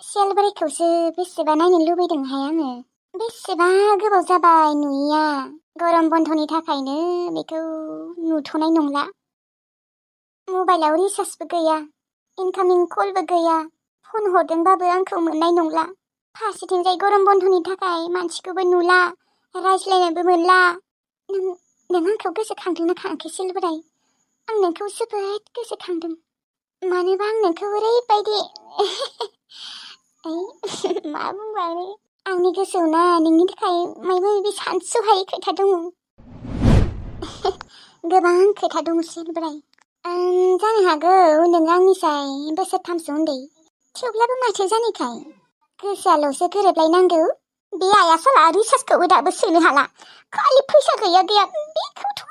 सेलबारिखौसो बेसेबा नायनो लुबैदोंहाय आङो। बेसेबा गोबाव जाबाय नुयिया। गरम बन्दनि थाखायनो बेखौ नुथ'नाय नंला। मबाइलाव रिचार्जबो गैया, इनकामिं कलबो गैया। फन हरदोंबाबो आंखौ मोननाय नंला। फारसेथिंजाय गरम बन्दनि थाखाय मानसिखौबो नुला, रायज्लायनोबो मोनला। नों आंखौ गोसोखांदोंना खाङाखै सेलबाराय? आं नोंखौ जोबोद गोसोखांदों। मानोबा आं नोंखौ ओरैबायदि मा बुंबावनो, आंनि गोसोआव ना नोंनि थाखाय माबा माबि सानस'हायै खोथा दङ। गोबां खोथा दङ सेलबाराय। जानो हागौ नों आंनिफ्राय बोसोरथामसो उन्दै, थेवब्लाबो माथो जानायखाय गोसोआल'सो गोरोबलायनांगौ। बे आइया साला रिचार्जखौबो दाबो सोनो हाला, खालि फैसा गैया गैया। बेखौथ'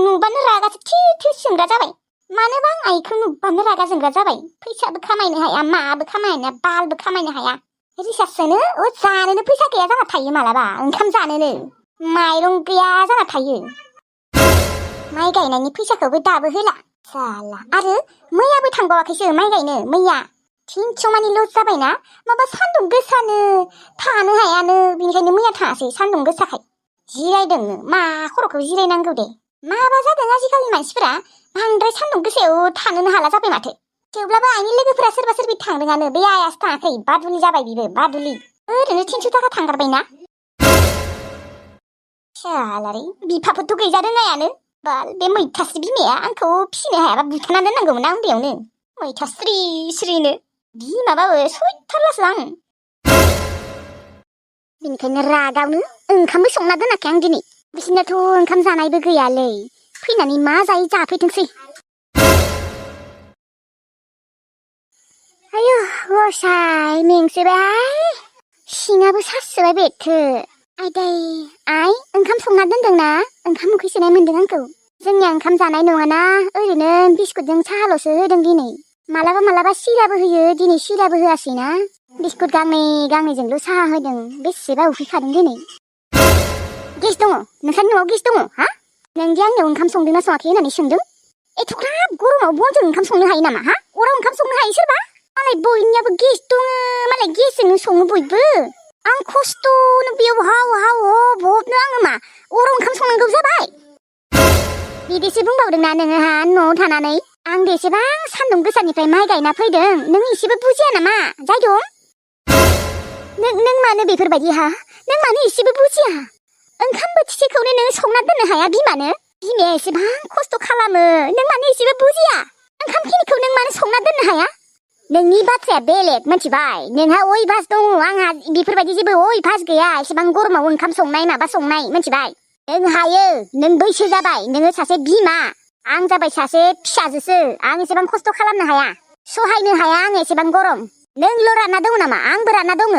नुबानो रागासो थि जोंग्रा जाबाय। मानोबा आं आइखौ नुबानो रागा जोंग्रा जाबाय। फैसाबो खामायनो हाया, माबो खामायनो हाया, बालबो खामायनो हाया। रिचार्ज सोनो जानोनो फैसा गैया जाना थायो, मालाबा ओंखाम जानोनो माइरं गैया जाना थायो। माइ गायनायनि फैसाखौबो दाबो होला साला। आरो मैयाबो थांबावाखैसो माइ गायनो। मैया 300 मानि लस जाबायना, माबा सान्दुं गोसानो थानो हायानो, बेनिखायनो मैया थाङासै सान्दुं गोसाखाय। जिरायदोंनो, मा खर'खौ जिरायनांगौ दे। माबा जादों आजिखालि मानसिफोरा, बांद्राय सान्दुं गोसायाव थानोनो हाला जाबाय माथो। थेवब्लाबो आइनि लोगोफोरा सोरबा सोरबि थांदोंआनो, बे आइयासो थाङाखै। बादुलि जाबाय बिबो, बादुलि। ओरैनो 300 थाखा थांगारबायना। सालारि बिफाफोरथ' गैजा रोङायानो। बाल बे मैथास्रि बिमाया आंखौ फिसिनो हायाबा बुथारना दोननांगौमोन आं उन्दैयावनो। मैथा स्रि स्रिनो बिमाबाबो सयथारलासो आं। बेनिखायनो रागावनो ओंखामबो संना दोनाखै आं दिनै। बिसोरनाथ' ओंखाम जानायबो गैयालै, फैनानै मा जायो जाफैथोंसै। आयु गसाय मेंसोबाय, सिङाबो सासोबाय बेथो। आइदै आइ, ओंखाम संना दोनदोंना? ओंखाम उखै सोनाय मोन्दों आंखौ। जोंनिया ओंखाम जानाय नङाना, ओरैनो बिस्कुटजों साहाल'सो होदों दिनै। मालाबा मालाबा सिराबो होयो, दिनै सिराबो होआसैना। बिस्कुट गांनैजोंल' साहा होदों। बेसेबा उखैखादों दिनै। गेस दङ नोंसानि न'आव? गेस दङ हा? नोंदि आंनियाव ओंखाम संदोंना सङाखै होननानै सोंदों। एथ'ग्राब गरमाव बनजों ओंखाम संनो हायो नामा हा? अराव ओंखाम संनो हायो सोरबा? मालाय बयनियाबो गेस दङ, मालाय गेसजोंनो सङो बयबो। आं खस्थ'नो बेयाव हाव हबनो आङो मा अराव ओंखाम संनांगौ जाबाय? बिदिसो बुंबावदोंना नोङो हा न'आव थानानै? आं बेसेबां सान्दुं गोसानिफ्राय माइ गायना फैदों, नों एसेबो बुजिया नामा जायदं? नों मानो बेफोरबायदि हा? नों मानो एसेबो बुजिया? ओंखाम बोथिसेखौनो नों संना दोननो हाया बिमानो? बिमाया एसेबां खस्थ' खालामो, नों मानो एसेबो बुजिया? ओंखामखिनिखौ नों मानो संना दोननो हाया? नोंनि बाथ्राया बेलेग मिथिबाय। नोंहा अयभास दङ, आंहा बेफोरबायदि जेबो अयभास गैया। एसेबां गरमाव ओंखाम संनाय माबा संनाय मिथिबाय। नों हायो, नों बैसो जाबाय, नोङो सासे बिमा, आं जाबाय सासे फिसाजोसो। आं एसेबां खस्थ' खालामनो हाया, सहायनो हाया आं एसेबां गरम। नोंल' रानना दङ नामा? आंबो रानना दङ।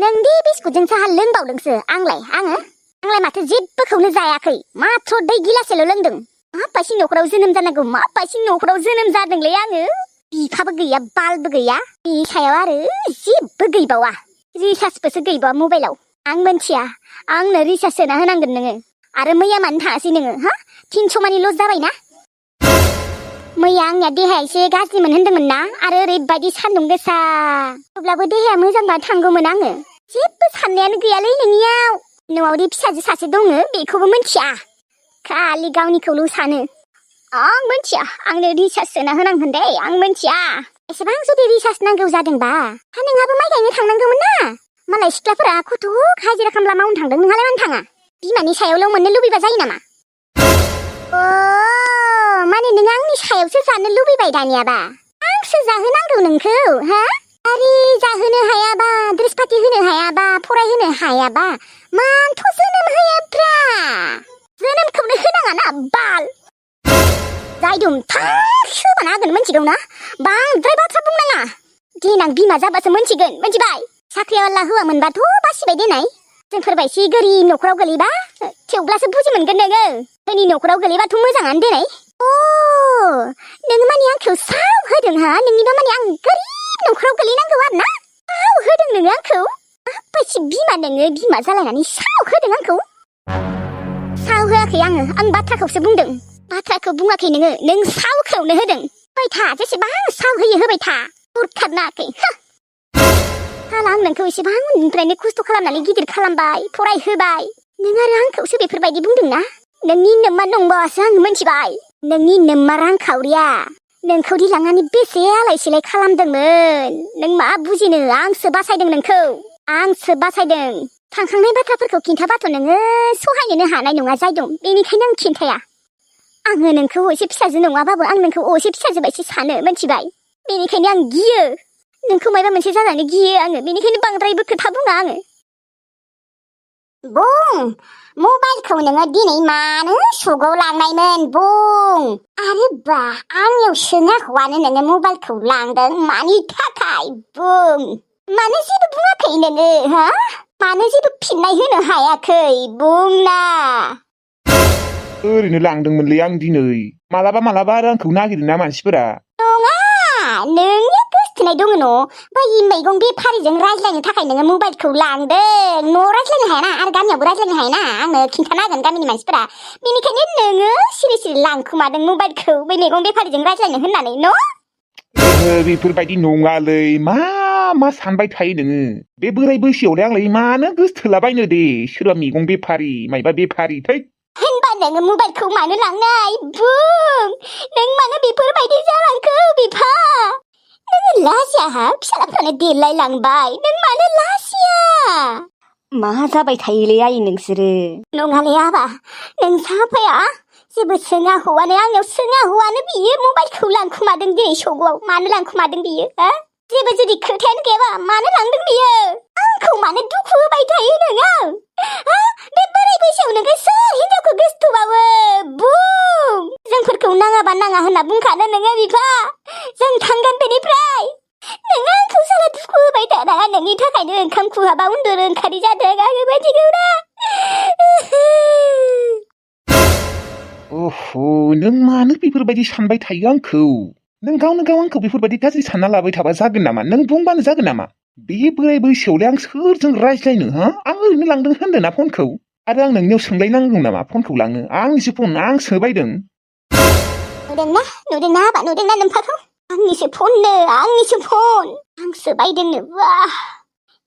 नोंदि बिस्कुटजों साहा लोंबावदोंसो, आंलाय माथो जेबोखौनो जायाखै, माथ्र' दै गिलासेल' लोंदों। माबायदि न'खराव जोनोम जानांगौ, माबायदि न'खराव जोनोम जादोंलै आङो। बिफाबो गैया, बालबो गैया, बिनि सायाव आरो जेबो गैबावा। रिचार्जबोसो गैबावा मबाइलाव। आं मोनथिया, आंनो रिचार्ज सोना होनांगोन नोङो। आरो मैया मानो थाङासै नोङो हा? 300 मानि लस जाबायना। मैया आंनिया देहाया एसे गाज्रिमोन होन्दोंमोन ना, आरो ओरैबायदि सान्दुं गोसा। अब्लाबो देहाया मोजांबा थांगौमोन आङो। जेबो साननायानो गैयालै नोंनियाव। न'आवदि फिसाजो सासे दङ बेखौबो मिथिया, खालि गावनिखौल' सानो। आं मिथिया, आंनो रिचार्ज सोना होनांगोन दे, आं मिथिया। एसेबां जुदि रिचार्ज नांगौ जादोंबा नोंहाबो माइ गायनो थांनांगौमोन ना। मालाय सिख्लाफोरा खथ' हाजिरा खामला मावनो थांदों, नोंहालाय मानो थाङा? बिमानि सायावल' मोननो लुबैबा जायो नामा? माने नों आंनि सायावसो जानो लुबैबाय दानियाबा? आंसो जाहोनांगौ नोंखौ हा? आरि जाहोनो हायाबा, ड्रेस पाति होनो हायाबा, फरायहोनो हायाबा मानोथ' जोनोम होयोब्रा? जोनोमखौनो होनाङा ना बाल। जायदुम थाब होबाना होगोन मिथिगौ ना? बांद्राय बाथ्रा बुंनाङा। देनां बिमा जाबासो मिथिगोन, मिथिबाय? साख्रियावला हौवा मोनबाथ' बासिबाय देनाय। जोंफोरबायसि गोरिब न'खराव गोलैबा थेवब्लासो बुजि मोनगोन नोङो। जोंनि न'खराव गोलैबाथ' मोजाङानो देनाय। नोङो माने आंखौ साव होदों हा? नोंनिबा माने आं गोरिब न'खराव गोलैनांगौ आरो ना? साव होदों नोङो आंखौ? माबायदि बिमा नोङो, बिमा जालायनानै साव होदों आंखौ? साव होआखै आङो, आं बाथ्राखौसो बुंदों। बाथ्राखौ बुङाखै नोङो, नों सावखौनो होदों। होबाय था, जेसेबां साव होयो होबाय था, उरखारनाङाखै। साला आं नोंखौ एसेबां उन्दैनिफ्रायनो खस्थ' खालामनानै गिदिर खालामबाय फरायहोबाय नों आरो आंखौसो बेफोरबायदि बुंदोंना नोंनि नोमा नंबासो आं मोनथिबाय नोंनि नोमा रांखावरिया नोंखौ लांनानै बेसे आलाय सिलाय खालामदोंमोन नों मा बुजिनो आंसो बासायदों नोंखौ आंसो बासायदों थांखांनाय बाथ्राफोरखौ खिन्थाबाथ' नोङो सहायनोनो हानाय नङा जाय दं बेनिखायनो आं खिन्थाया आङो नोंखौ असे फिसाजो नङाबाबो आं नोंखौ असे फिसाजो बायदि सानो मोनथिबाय बेनिखायनो आं गियो नोंखौ माबा मोनसे जाजानो गियो आङो बेनिखायनो बांद्रायबो खोथा बुङा आङो बुं मबाइलखौ नोङो दिनै मानो सुगाव लांनायमोन बुं आरो बा आंनियाव सोङा हौवानो नोङो मबाइलखौ लांदों मानि थाखाय बुं मानो जेबो बुङाखै नोङो हा मानो जेबो फिननाय होनो हायाखै बुंना ओरैनो लांदोंमोनलै आं दिनै मालाबा आरो आंखौ नागिरोना मानसिफोरा नङा नोंनिया गोसथोनाय दङ न' बै मैगं बेफारिजों रायज्लायनो थाखाय नोङो मबाइलखौ लांदों न' रायज्लायनो हायाना आरो गामियावबो रायज्लायनो हायाना आंनो खिन्थाना होगोन गामिनि मानसिफोरा बेनिखायनो नोङो सिरि सिरि लांखोमादों मबाइलखौ बै मैगं बेफारिजों रायज्लायनो होननानै न' बेफोरबायदि नङालै मा सानबाय थायो नोङो बे बोराय बैसोआवलाय आंलाय मानो गोसथोलाबायनो दे सोरबा मैगं बेफारि मायबा बेफारि थै होनबा नोङो मबाइलखौ मानो लांनाय बुं नों मानो बेफोरबायदि जालांखो बिफा नोङो लाजिया फिसालाफ्रानो देरलाय लांबाय नों मानो लाजिया मा जाबाय थायोलै आयै नोंसोरो नङालै आबा नोंसा आफाया जेबो सोङा हौवानो आंनियाव सोङा हौवानो बियो मबाइलखौ लांखुमादों दिनै सगआव मानो लांखुमादों बियो जेबो जुदि खोथायानो गैयाबा मानो लांदों बियो आंखौ मानो दुखु होबाय थायो नोङो बे बोराय बैसोआव नोङो सोर हिनजावखौ गोसथोबावो बुं जोंफोरखौ नाङाबा नाङा होनना बुंखानो नोङो बिफा जों थांगोन बेनिफ्राय नोङो आंखौ साला दुखु होबाय थानाङा नोंनि थाखायनो ओंखाम खुहाबा उन्दुनो ओंखारि जादों आङो मिथिगौना नों मानो बेफोरबायदि सानबाय थायो आंखौ नों गावनो गाव आंखौ बेफोरबायदि गाज्रि सानना लाबाय थाबा जागोन नामा नों बुंबानो जागोन नामा बे बोराय बैसोआवलाय आं सोरजों रायज्लायनो आं ओरैनो लांदों होनदों ना फनखौ आरो आं नोंनियाव सोंलायनांगौ नामा फनखौ लाङो आंनिसो फन आंसो बायदों नुदोंना आबा नुदोंना नोम्फाखौ आंनिसो फन आंसो बायदोंनो बा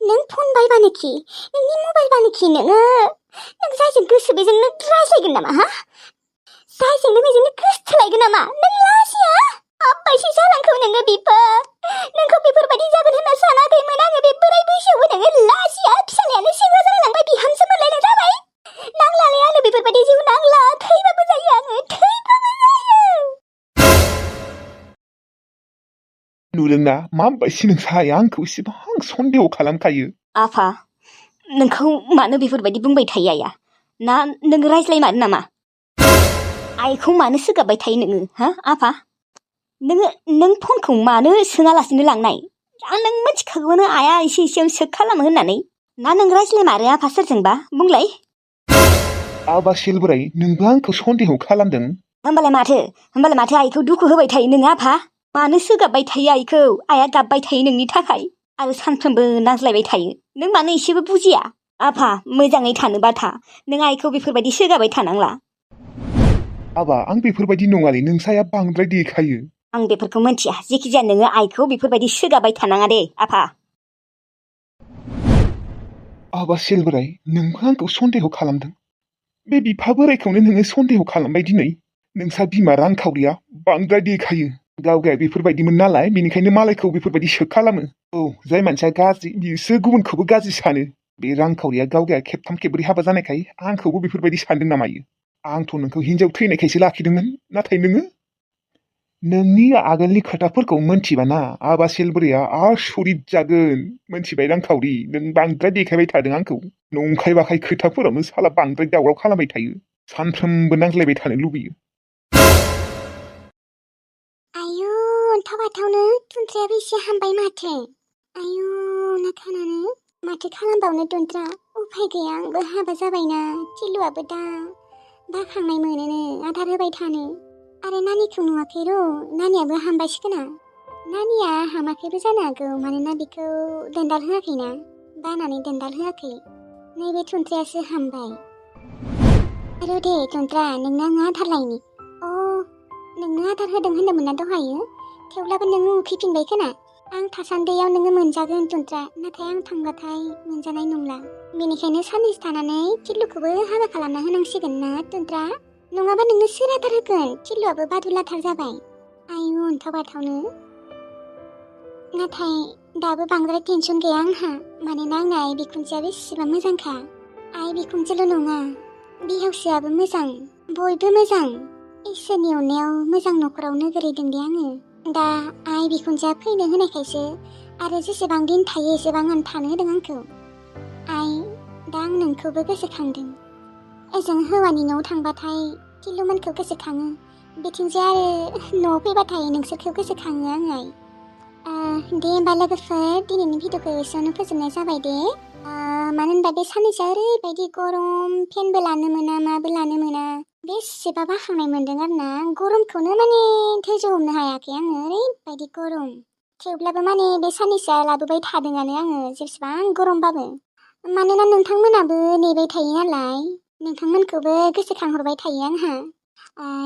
नों फन बायबानोखि नोंनि मबाइल बानोखि नों जायजों गोसो बेजोंनो रायज्लायगोन नामा जायजोंनो बेजोंनो गोसथोलायगोन नामा नों लाजिया माबायदि जालांखौ नोङो बिफा नोंखौ बेफोरबायदि जागोन होनना सानाखैमोन आङो बे बोराय बैसोआवबो नोङो लाजिया फिसालायानो सेंग्रा जालांबाय बिहामजो मोनलायनाय जाबाय नांलालै आंनो बेफोरबायदि जिउ नांला थैबाबो जायो आङो थैबाबो जायो नुदोंना माबायदि नोंसाया आंखौ इसेबां सन्देह खालामखायो आफा नोंखौ मानो बेफोरबायदि बुंबाय थायो आइया ना नों रायज्लायमारो नामा आइखौ मानो सोगाबबाय थायो नोङो आफा नों फनखौ मानो सोङालासिनो लांनाय नों मिथिखागौनो आइया एसे एसेयाव सोग खालामो होननानै ना नों रायज्लायमारो आफा सोरजोंबा बुंलाय आबा सिलबोराय नोंबो आंखौ सन्देह खालामदों होमबालाय माथो आइखौ दुखु होबाय थायो नोङो आफा मानो सोगाबबाय थायो आइखौ आइया गाबबाय थायो नोंनि थाखाय आरो सानफ्रोमबो नांज्लायबाय थायो नों मानो एसेबो बुजिया आफा मोजाङै थानोबा था नों आइखौ बेफोरबायदि सोगाबाय थानांला आबा आं बेफोरबायदि नङालै नोंसाया बांद्राय देखायो आं बेफोरखौ मिथिया जेखिजाया नोङो आइखौ बेफोरबायदि सोगाबाय थानाङा दे आफा आबा सिलबोराय नोंबो आंखौ सन्देह खालामदों बे बिफा बोरायखौनो नोङो सन्देह खालामबाय दिनै नोंसा बिमा रांखावरिया बांद्राय देखायो गावगाया बेफोरबायदिमोन नालाय बेनिखायनो मालायखौ बेफोरबायदि सोग खालामो जाय मानसिया गाज्रि बिसो गुबुनखौबो गाज्रि सानो बे रांखावरिया गावगाया खेबथाम खेबब्रै हाबा जानायखाय आंखौबो बेफोरबायदि सानदों नामायो आंथ' नोंखौ हिनजाव थैनायखायसो लाखिदोंमोन नाथाय नोंनि आगोलनि खोथाफोरखौ मोनथिबाना आबा सिलबोराया आसरित जागोन मोनथिबाय रांखावरि नों बांद्राय देखायबाय थादों आंखौ नंखाय बाखाय खोथाफोरावनो साला बांद्राय दावराव खालामबाय थायो सानफ्रोमबो नांज्लायबाय थानो लुबैयो आयु अन्थाव दुन्द्रायाबो एसे हामबाय माथो आयु नाथानानो माथो खालामबावनो दुन्द्रा उफाय गैया आंबो हाबा जाबायना थिलुआबो दा बाखांनाय मोनोनो आदार होबाय थानो आरो नानिखौ नुवाखै नानियाबो हामबायसोखोना नानिया हामाखैबो जानो हागौ मानोना बेखौ दोनदाल होआखैना बानानै दोनदाल होआखै नैबे दुन्द्रायासो हामबाय आरो दे दुन्द्रा नोंनो आङो आदार लायनि नोंनो आदार होदों होनदोंमोन ना दहायो थेवब्लाबो नोङो उखैफिनबाय खोना आं थासान्दियाव नोङो मोनजागोन टुनट्रा, नाथाय आं थांबाथाय मोनजानाय नंला। बेनिखायनो साननैसो थानानै टिल्लुखौबो हाबा खालामना होनांसिगोन ना टुनट्रा, नङाबा नोंनो सोर आदार होगोन? टिल्लुआबो बादुलाथार जाबाय। आयु अन्थाव बाथावनो। नाथाय दाबो बांद्राय टेनसन गैया आंहा, मानोना आंना आइ बिखुनजोआ बेसेबां मोजांखा। आइ बिखुनजोल' नङा, बिहावजोआबो मोजां, बयबो मोजां। इसोरनि अननायाव मोजां न'खरावनो गोलैदों दे आङो। दा आइ बिखुनजोआ फैनो होनायखायसो आरो जेसेबां दिन थायो एसेबां आं थानो होदों आंखौ। आइ, दा आं नोंखौबो गोसोखांदों। ओजों हौवानि न'आव थांबाथाय टिल्लुमोनखौ गोसोखाङो, बिथिंजाय आरो न'आव फैबाथाय नोंसोरखौ गोसोखाङो आङो आइ। दे होमबा लोगोफोर, दिनैनि भिडिअखौ एसेयावनो फोजोबनाय जाबाय दे। मानो होनबा बे साननैसोआ ओरैबायदि गरम, फेनबो लानो मोना माबो लानो मोना, बेसेबा बाखांनाय मोन्दों आरोना। गरमखौनो माने धैर्य हमनो हायाखै आङो, ओरैबायदि गरम। थेवब्लाबो माने बे साननैसोआ लाबोबाय थादोंआनो आङो जेसेबां गरमबाबो। मानोना नोंथांमोनाबो नेबाय थायो नालाय, नोंथांमोनखौबो गोसोखांहरबाय थायो आंहा।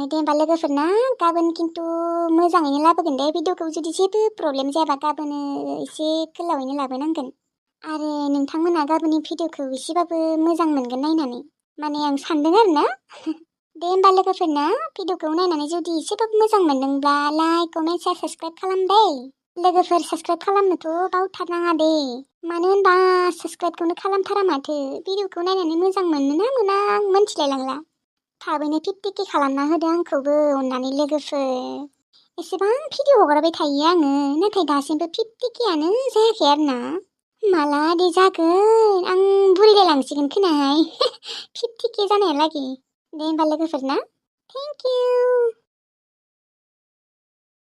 दे होमबा लोगोफोर ना, गाबोन खिन्थु मोजाङैनो लाबोगोन दे भिडिअखौ, जुदि जेबो प्रब्लेम जायाबा गाबोनो एसे गोलावैनो लाबोनांगोन। आरो नोंथांमोना गाबोननि भिडिअखौ एसेबाबो मोजां मोनगोन नायनानै, माने आं सानदों आरो ना। दे होमबा लोगोफोर ना, भिडिअखौ नायनानै जुदि एसेबाबो मोजां मोनदोंब्ला लाइक, कमेन्ट, शेयार, साबस्क्राइब खालाम दे। लोगोफोर साबस्क्राइब खालामनोथ' बावथारनाङा दे, मानो होनबा साबस्क्राइबखौनो खालामथारा माथो। भिडिअखौ नायनानै मोजां मोनो ना मोना आं मोनथिलायलांला। थाबैनो 50K खालामना होदो आंखौबो अननानै लोगोफोर। एसेबां भिडिअ हगारबाय थायो आङो, नाथाय दासिमबो 50Kआनो जायाखै आरोना। माला दे जागोन, आं बुरिलायलांसिगोन खोनाहाय 50K जानायालागै। दे होमबा लोगोफोर ना, थेंक इउ।